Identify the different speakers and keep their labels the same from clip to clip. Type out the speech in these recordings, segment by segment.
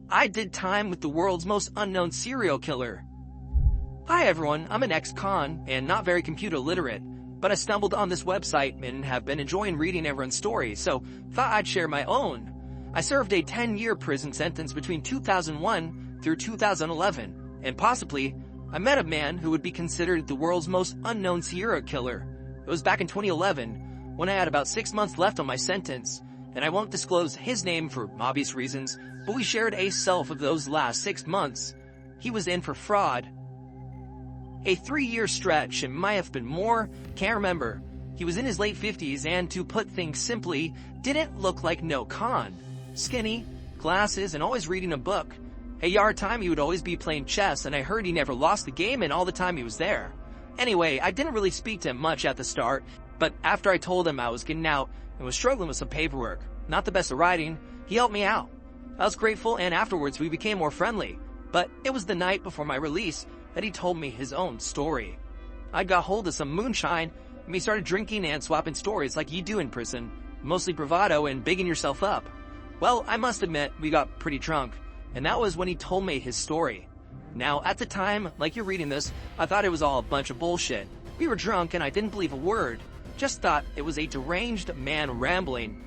Speaker 1: I did time with the world's most unknown serial killer. Hi everyone, I'm an ex-con and not very computer literate, but I stumbled on this website and have been enjoying reading everyone's stories, so thought I'd share my own. I served a 10-year prison sentence between 2001 through 2011, and possibly, I met a man who would be considered the world's most unknown serial killer. It was back in 2011, when I had about 6 months left on my sentence, and I won't disclose his name for obvious reasons, but we shared a self of those last 6 months. He was in for fraud. A 3-year stretch, it might have been more, can't remember. He was in his late 50s and, to put things simply, didn't look like no con. Skinny, glasses, and always reading a book. A yard time he would always be playing chess, and I heard he never lost the game in all the time he was there. Anyway, I didn't really speak to him much at the start, but after I told him I was getting out and was struggling with some paperwork, not the best at writing, he helped me out. I was grateful, and afterwards we became more friendly, but it was the night before my release that he told me his own story. I got hold of some moonshine, and we started drinking and swapping stories like you do in prison, mostly bravado and bigging yourself up. Well, I must admit, we got pretty drunk, and that was when he told me his story. Now, at the time, like you're reading this, I thought it was all a bunch of bullshit. We were drunk and I didn't believe a word, just thought it was a deranged man rambling.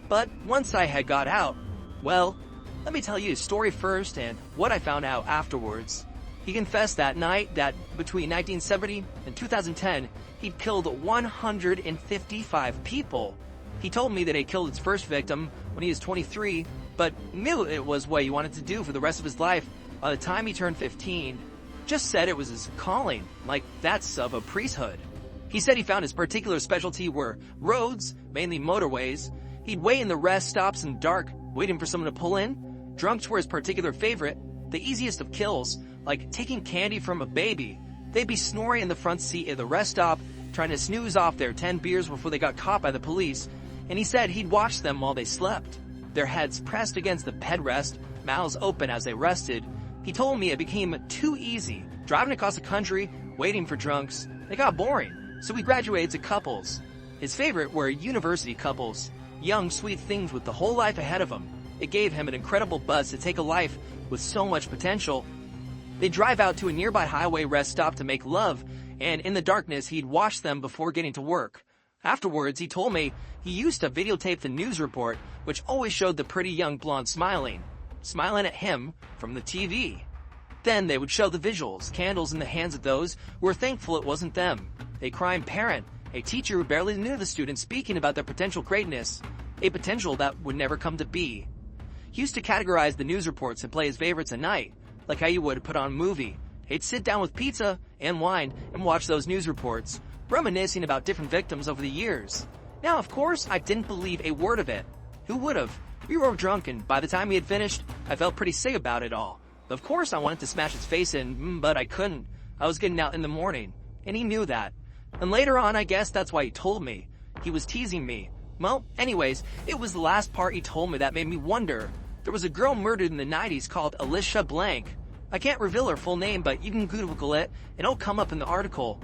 Speaker 1: But once I had got out, well, let me tell you his story first and what I found out afterwards. He confessed that night that between 1970 and 2010, he'd killed 155 people. He told me that he killed his first victim when he was 23, but knew it was what he wanted to do for the rest of his life by the time he turned 15. Just said it was his calling, like that's of a priesthood. He said he found his particular specialty were roads, mainly motorways. He'd wait in the rest stops in the dark, waiting for someone to pull in. Drunks were his particular favorite, the easiest of kills, like taking candy from a baby. They'd be snoring in the front seat at the rest stop, trying to snooze off their 10 beers before they got caught by the police, and he said he'd watch them while they slept. Their heads pressed against the headrest, mouths open as they rested. He told me it became too easy, driving across the country, waiting for drunks. It got boring, so we graduated to couples. His favorite were university couples, young, sweet things with the whole life ahead of them. It gave him an incredible buzz to take a life with so much potential. They'd drive out to a nearby highway rest stop to make love, and in the darkness he'd watch them before getting to work. Afterwards, he told me he used to videotape the news report, which always showed the pretty young blonde smiling at him from the TV. Then they would show the visuals, candles in the hands of those who were thankful it wasn't them. A crying parent, a teacher who barely knew the students speaking about their potential greatness, a potential that would never come to be. He used to categorize the news reports and play his favorites at night, like how you would put on a movie. He'd sit down with pizza and wine and watch those news reports, reminiscing about different victims over the years. Now, of course, I didn't believe a word of it. Who would have? We were drunk, and by the time we had finished, I felt pretty sick about it all. Of course, I wanted to smash his face in, but I couldn't. I was getting out in the morning, and he knew that. And later on, I guess that's why he told me. He was teasing me. Well, anyways, it was the last part he told me that made me wonder. There was a girl murdered in the 90s called Alicia Blank. I can't reveal her full name, but you can Google it, and it'll come up in the article.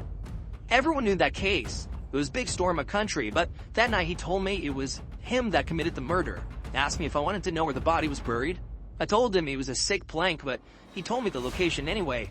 Speaker 1: Everyone knew that case. It was a big story in my country, but that night he told me it was him that committed the murder. Asked me if I wanted to know where the body was buried. I told him he was a sick blank, but he told me the location anyway.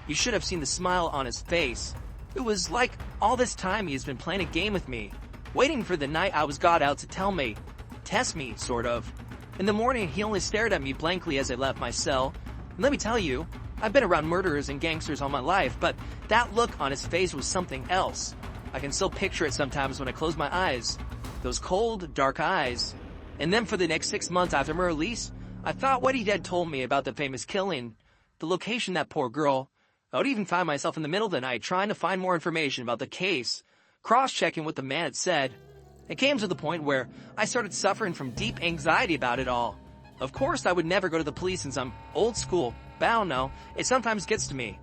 Speaker 1: You should have seen the smile on his face. It was like all this time he has been playing a game with me, waiting for the night I was got out to tell me, test me, sort of. In the morning, he only stared at me blankly as I left my cell. And let me tell you, I've been around murderers and gangsters all my life, but that look on his face was something else. I can still picture it sometimes when I close my eyes. Those cold, dark eyes. And then for the next 6 months after my release, I thought what he had told me about the famous killing, the location of that poor girl. I would even find myself in the middle of the night trying to find more information about the case, cross-checking what the man had said. It came to the point where I started suffering from deep anxiety about it all. Of course, I would never go to the police since I'm old school, but I don't know, it sometimes gets to me.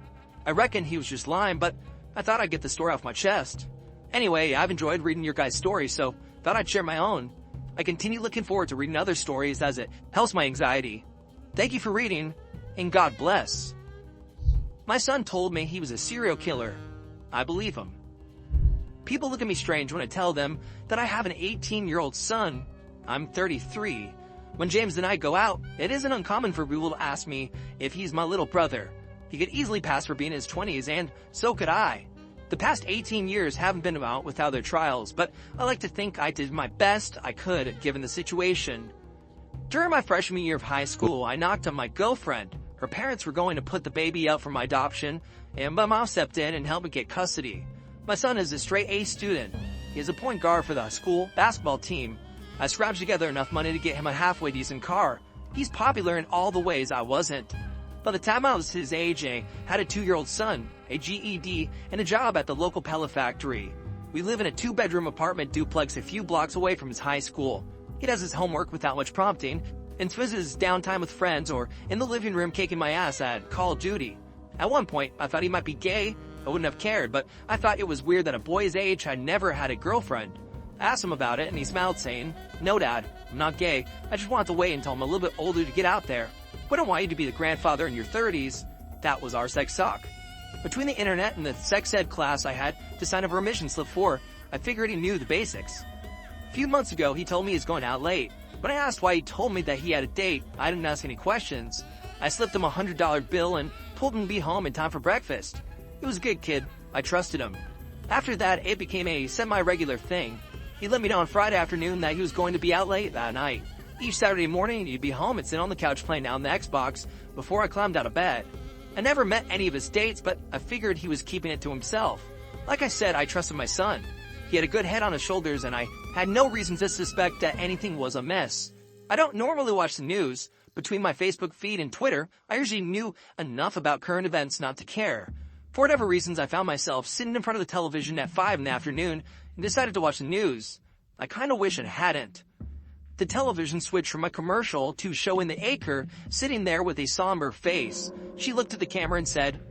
Speaker 1: I reckon he was just lying, but I thought I'd get the story off my chest. Anyway, I've enjoyed reading your guys' stories, so thought I'd share my own. I continue looking forward to reading other stories as it helps my anxiety. Thank you for reading, and God bless. My son told me he was a serial killer. I believe him. People look at me strange when I tell them that I have an 18-year-old son. I'm 33. When James and I go out, it isn't uncommon for people to ask me if he's my little brother. He could easily pass for being in his 20s, and so could I. The past 18 years haven't been out without their trials, but I like to think I did my best I could given the situation. During my freshman year of high school, I knocked on my girlfriend. Her parents were going to put the baby up for my adoption, and my mom stepped in and helped me get custody. My son is a straight A student. He is a point guard for the school basketball team. I scrounged together enough money to get him a halfway decent car. He's popular in all the ways I wasn't. By the time I was his age, I had a 2-year-old son, a GED, and a job at the local pellet factory. We live in a 2-bedroom apartment duplex a few blocks away from his high school. He does his homework without much prompting, and spends his downtime with friends or in the living room kicking my ass at Call of Duty. At one point, I thought he might be gay. I wouldn't have cared, but I thought it was weird that a boy his age had never had a girlfriend. I asked him about it, and he smiled, saying, "No, Dad, I'm not gay. I just want to wait until I'm a little bit older to get out there. We don't want you to be the grandfather in your 30s. That was our sex talk. Between the internet and the sex ed class I had to sign a permission slip for, I figured he knew the basics. A few months ago, he told me he's going out late. When I asked why he told me that he had a date, I didn't ask any questions. I slipped him a $100 bill and told him to be home in time for breakfast. He was a good kid. I trusted him. After that, it became a semi-regular thing. He let me know on Friday afternoon that he was going to be out late that night. Each Saturday morning, he'd be home and sit on the couch playing down the Xbox before I climbed out of bed. I never met any of his dates, but I figured he was keeping it to himself. Like I said, I trusted my son. He had a good head on his shoulders, and I had no reason to suspect that anything was amiss. I don't normally watch the news. Between my Facebook feed and Twitter, I usually knew enough about current events not to care. For whatever reasons, I found myself sitting in front of the television at 5 in the afternoon and decided to watch the news. I kinda wish it hadn't. The television switched from a commercial to showing the acre sitting there with a somber face. She looked at the camera and said,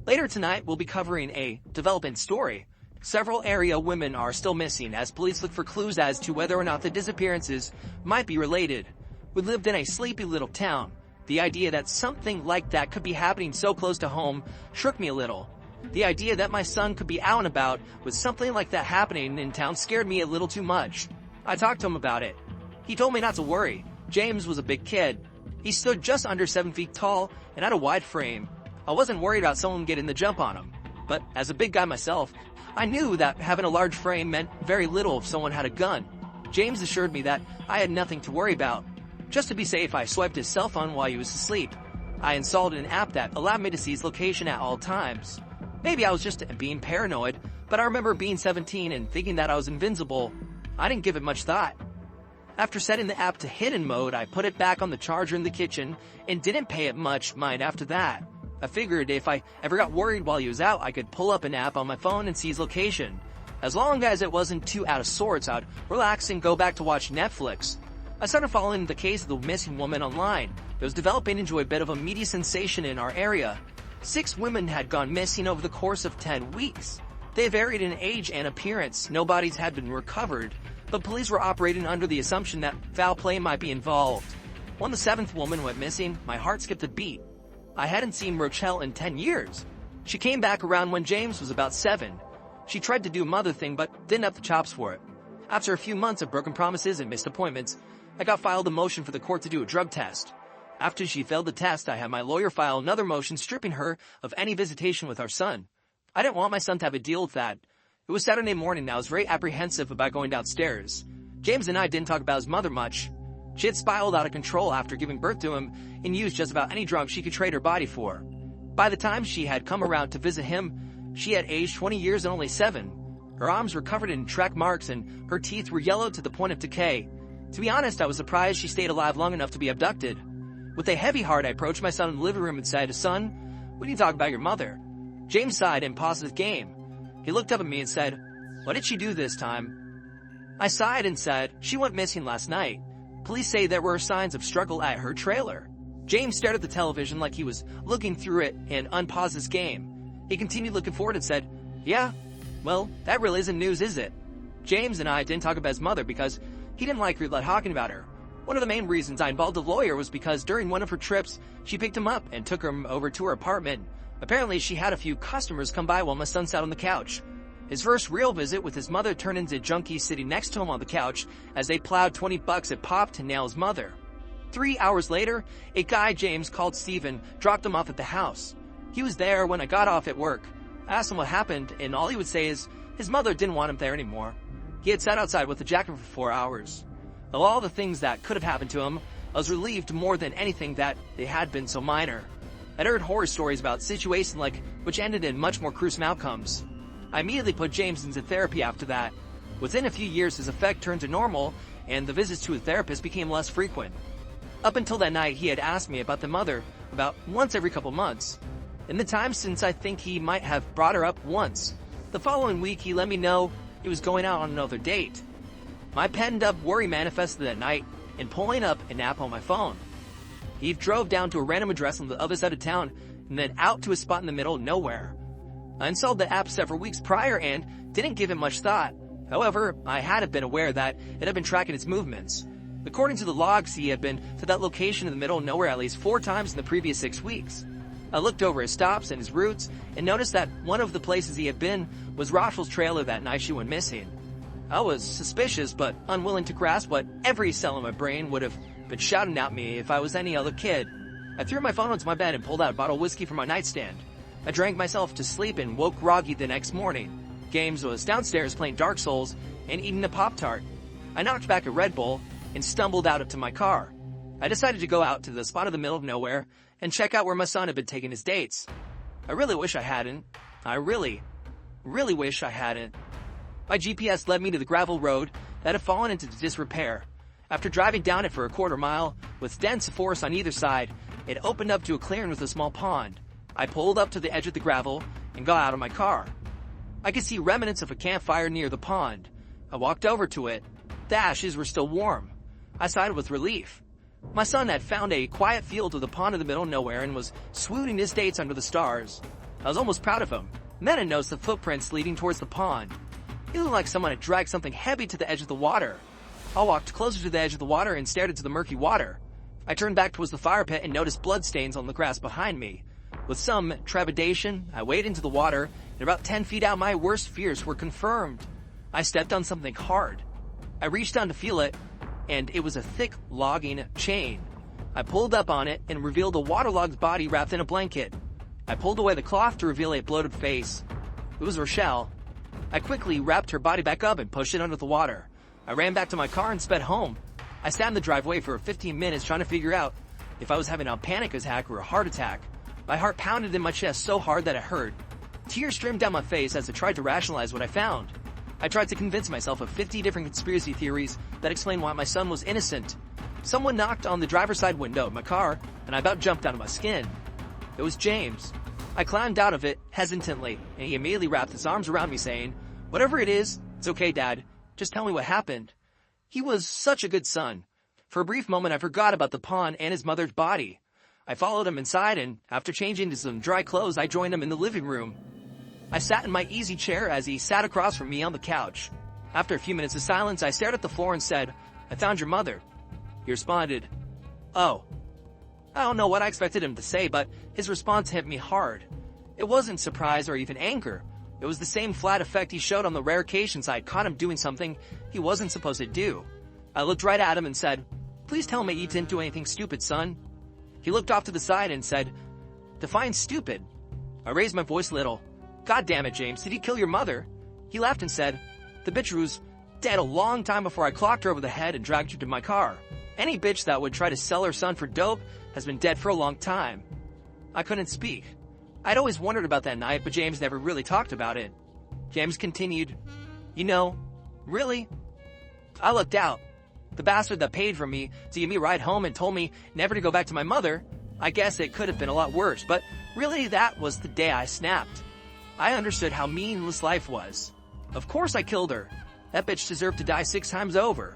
Speaker 1: "Later tonight, we'll be covering a development story. Several area women are still missing as police look for clues as to whether or not the disappearances might be related. We lived in a sleepy little town. The idea that something like that could be happening so close to home shook me a little. The idea that my son could be out and about with something like that happening in town scared me a little too much. I talked to him about it. He told me not to worry. James was a big kid. He stood just under 7 feet tall and had a wide frame. I wasn't worried about someone getting the jump on him. But as a big guy myself, I knew that having a large frame meant very little if someone had a gun. James assured me that I had nothing to worry about. Just to be safe, I swiped his cell phone while he was asleep. I installed an app that allowed me to see his location at all times. Maybe I was just being paranoid, but I remember being 17 and thinking that I was invincible. I didn't give it much thought. After setting the app to hidden mode, I put it back on the charger in the kitchen and didn't pay it much mind after that. I figured if I ever got worried while he was out, I could pull up an app on my phone and see his location. As long as it wasn't too out of sorts, I'd relax and go back to watch Netflix. I started following the case of the missing woman online. It was developing into a bit of a media sensation in our area. 6 women had gone missing over the course of 10 weeks. They varied in age and appearance. No bodies had been recovered, but police were operating under the assumption that foul play might be involved. When the 7th woman went missing, my heart skipped a beat. I hadn't seen Rochelle in 10 years. She came back around when James was about 7. She tried to do a mother thing, but didn't have the chops for it. After a few months of broken promises and missed appointments, I got filed a motion for the court to do a drug test. After she failed the test, I had my lawyer file another motion stripping her of any visitation with our son. I didn't want my son to have a deal with that. It was Saturday morning and I was very apprehensive about going downstairs. James and I didn't talk about his mother much. She had spiraled out of control after giving birth to him and used just about any drug she could trade her body for. By the time she had come around to visit him, she had aged 20 years and only 7. Her arms were covered in track marks and her teeth were yellow to the point of decay. To be honest, I was surprised she stayed alive long enough to be abducted. With a heavy heart, I approached my son in the living room and said, "Son, we need to talk about your mother." James sighed and paused his game. He looked up at me and said, "What did she do this time?" I sighed and said, "She went missing last night. Police say there were signs of struggle at her trailer." James stared at the television like he was looking through it and unpaused his game. He continued looking forward and said, "Yeah, well, that really isn't news, is it?" James and I didn't talk about his mother because he didn't like talking about her. One of the main reasons I involved a lawyer was because during one of her trips, she picked him up and took him over to her apartment. Apparently, she had a few customers come by while my son sat on the couch. His first real visit with his mother turned into junkies sitting next to him on the couch as they plowed $20 at pop to nail his mother. 3 hours later, a guy James called Steven dropped him off at the house. He was there when I got off at work. I asked him what happened, and all he would say is his mother didn't want him there anymore. He had sat outside with a jacket for 4 hours. Of all the things that could have happened to him, I was relieved more than anything that they had been so minor. I'd heard horror stories about situations like which ended in much more gruesome outcomes. I immediately put James into therapy after that. Within a few years, his effect turned to normal, and the visits to a therapist became less frequent. Up until that night, he had asked me about the mother about once every couple months. In the time since, I think he might have brought her up once. The following week, he let me know he was going out on another date. My penned-up worry manifested that night in pulling up an app on my phone. He drove down to a random address on the other side of town and then out to a spot in the middle of nowhere. I installed the app several weeks prior and didn't give it much thought. However, I hadn't been aware that it had been tracking its movements. According to the logs, he had been to that location in the middle of nowhere at least 4 times in the previous 6 weeks. I looked over his stops and his routes and noticed that one of the places he had been was Rachel's trailer that night she went missing. I was suspicious but unwilling to grasp what every cell in my brain would have been shouting at me if I was any other kid. I threw my phone onto my bed and pulled out a bottle of whiskey from my nightstand. I drank myself to sleep and woke groggy the next morning. James was downstairs playing Dark Souls and eating a Pop-Tart. I knocked back a Red Bull and stumbled out to my car. I decided to go out to the spot in the middle of nowhere and check out where my son had been taking his dates. I really wish I hadn't. I really wish I hadn't. My GPS led me to the gravel road that had fallen into disrepair. After driving down it for a quarter mile, with dense forest on either side, it opened up to a clearing with a small pond. I pulled up to the edge of the gravel and got out of my car. I could see remnants of a campfire near the pond. I walked over to it. The ashes were still warm. I sighed with relief. My son had found a quiet field with a pond in the middle of nowhere and was swooning his dates under the stars. I was almost proud of him. Then I noticed the footprints leading towards the pond. It looked like someone had dragged something heavy to the edge of the water. I walked closer to the edge of the water and stared into the murky water. I turned back towards the fire pit and noticed bloodstains on the grass behind me. With some trepidation, I waded into the water, and about 10 feet out, my worst fears were confirmed. I stepped on something hard. I reached down to feel it, and it was a thick logging chain. I pulled up on it and revealed a waterlogged body wrapped in a blanket. I pulled away the cloth to reveal a bloated face. It was Rochelle. I quickly wrapped her body back up and pushed it under the water. I ran back to my car and sped home. I sat in the driveway for 15 minutes trying to figure out if I was having a panic attack or a heart attack. My heart pounded in my chest so hard that it hurt. Tears streamed down my face as I tried to rationalize what I found. I tried to convince myself of 50 different conspiracy theories that explain why my son was innocent. Someone knocked on the driver's side window of my car, and I about jumped out of my skin. It was James. I climbed out of it hesitantly, and he immediately wrapped his arms around me saying, "Whatever it is, it's okay, Dad. Just tell me what happened." He was such a good son. For a brief moment, I forgot about the pond and his mother's body. I followed him inside, and after changing into some dry clothes, I joined him in the living room. I sat in my easy chair as he sat across from me on the couch. After a few minutes of silence, I stared at the floor and said, "I found your mother." He responded, "Oh." I don't know what I expected him to say, but his response hit me hard. It wasn't surprise or even anger. It was the same flat effect he showed on the rare occasions I had caught him doing something he wasn't supposed to do. I looked right at him and said, "Please tell me you didn't do anything stupid, son." He looked off to the side and said, "Define stupid." I raised my voice a little. "God damn it, James, did he kill your mother?" He laughed and said, "The bitch was dead a long time before I clocked her over the head and dragged her to my car. Any bitch that would try to sell her son for dope has been dead for a long time." I couldn't speak. I'd always wondered about that night, but James never really talked about it. James continued, "You know, really?" I looked out. The bastard that paid for me to give me a ride home and told me never to go back to my mother, I guess it could have been a lot worse, but really that was the day I snapped. I understood how meaningless life was. Of course I killed her. That bitch deserved to die 6 times over.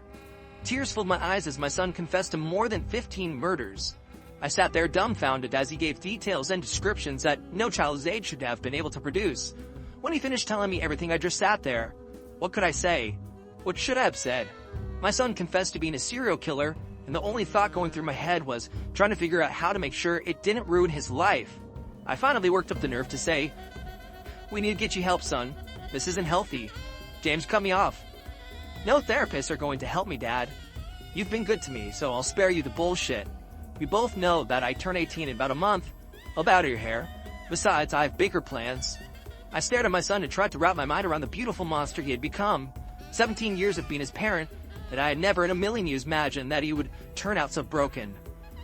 Speaker 1: Tears filled my eyes as my son confessed to more than 15 murders. I sat there dumbfounded as he gave details and descriptions that no child his age should have been able to produce. When he finished telling me everything, I just sat there. What could I say? What should I have said? My son confessed to being a serial killer, and the only thought going through my head was trying to figure out how to make sure it didn't ruin his life. I finally worked up the nerve to say, "We need to get you help, son. This isn't healthy." James cut me off. "No therapists are going to help me, Dad. You've been good to me, so I'll spare you the bullshit. We both know that I turn 18 in about a month. I'll bow to your hair. Besides, I have bigger plans. I stared at my son and tried to wrap my mind around the beautiful monster he had become. 17 years of being his parent, that I had never in a million years imagined that he would turn out so broken.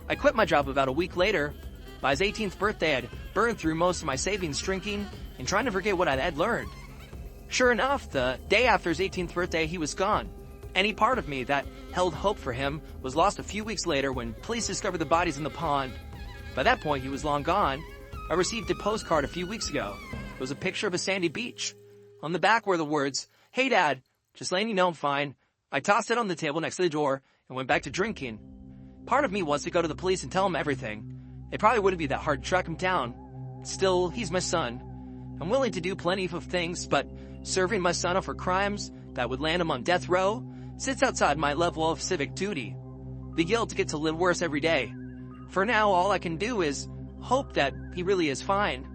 Speaker 1: I quit my job about a week later. By his 18th birthday, I'd burned through most of my savings drinking and trying to forget what I had learned. Sure enough, the day after his 18th birthday, he was gone. Any part of me that held hope for him was lost a few weeks later when police discovered the bodies in the pond. By that point, he was long gone. I received a postcard a few weeks ago. It was a picture of a sandy beach. On the back were the words, "Hey Dad, just letting you know I'm fine." I tossed it on the table next to the door and went back to drinking. Part of me wants to go to the police and tell him everything. It probably wouldn't be that hard to track him down. Still, he's my son. I'm willing to do plenty of things, but serving my son up for crimes that would land him on death row sits outside my level of civic duty. The guilt gets a little worse every day. For now, all I can do is hope that he really is fine.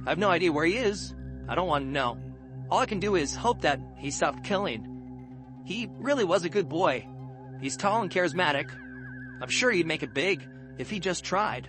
Speaker 1: I have no idea where he is. I don't want to know. All I can do is hope that he stopped killing. He really was a good boy. He's tall and charismatic. I'm sure he'd make it big if he just tried.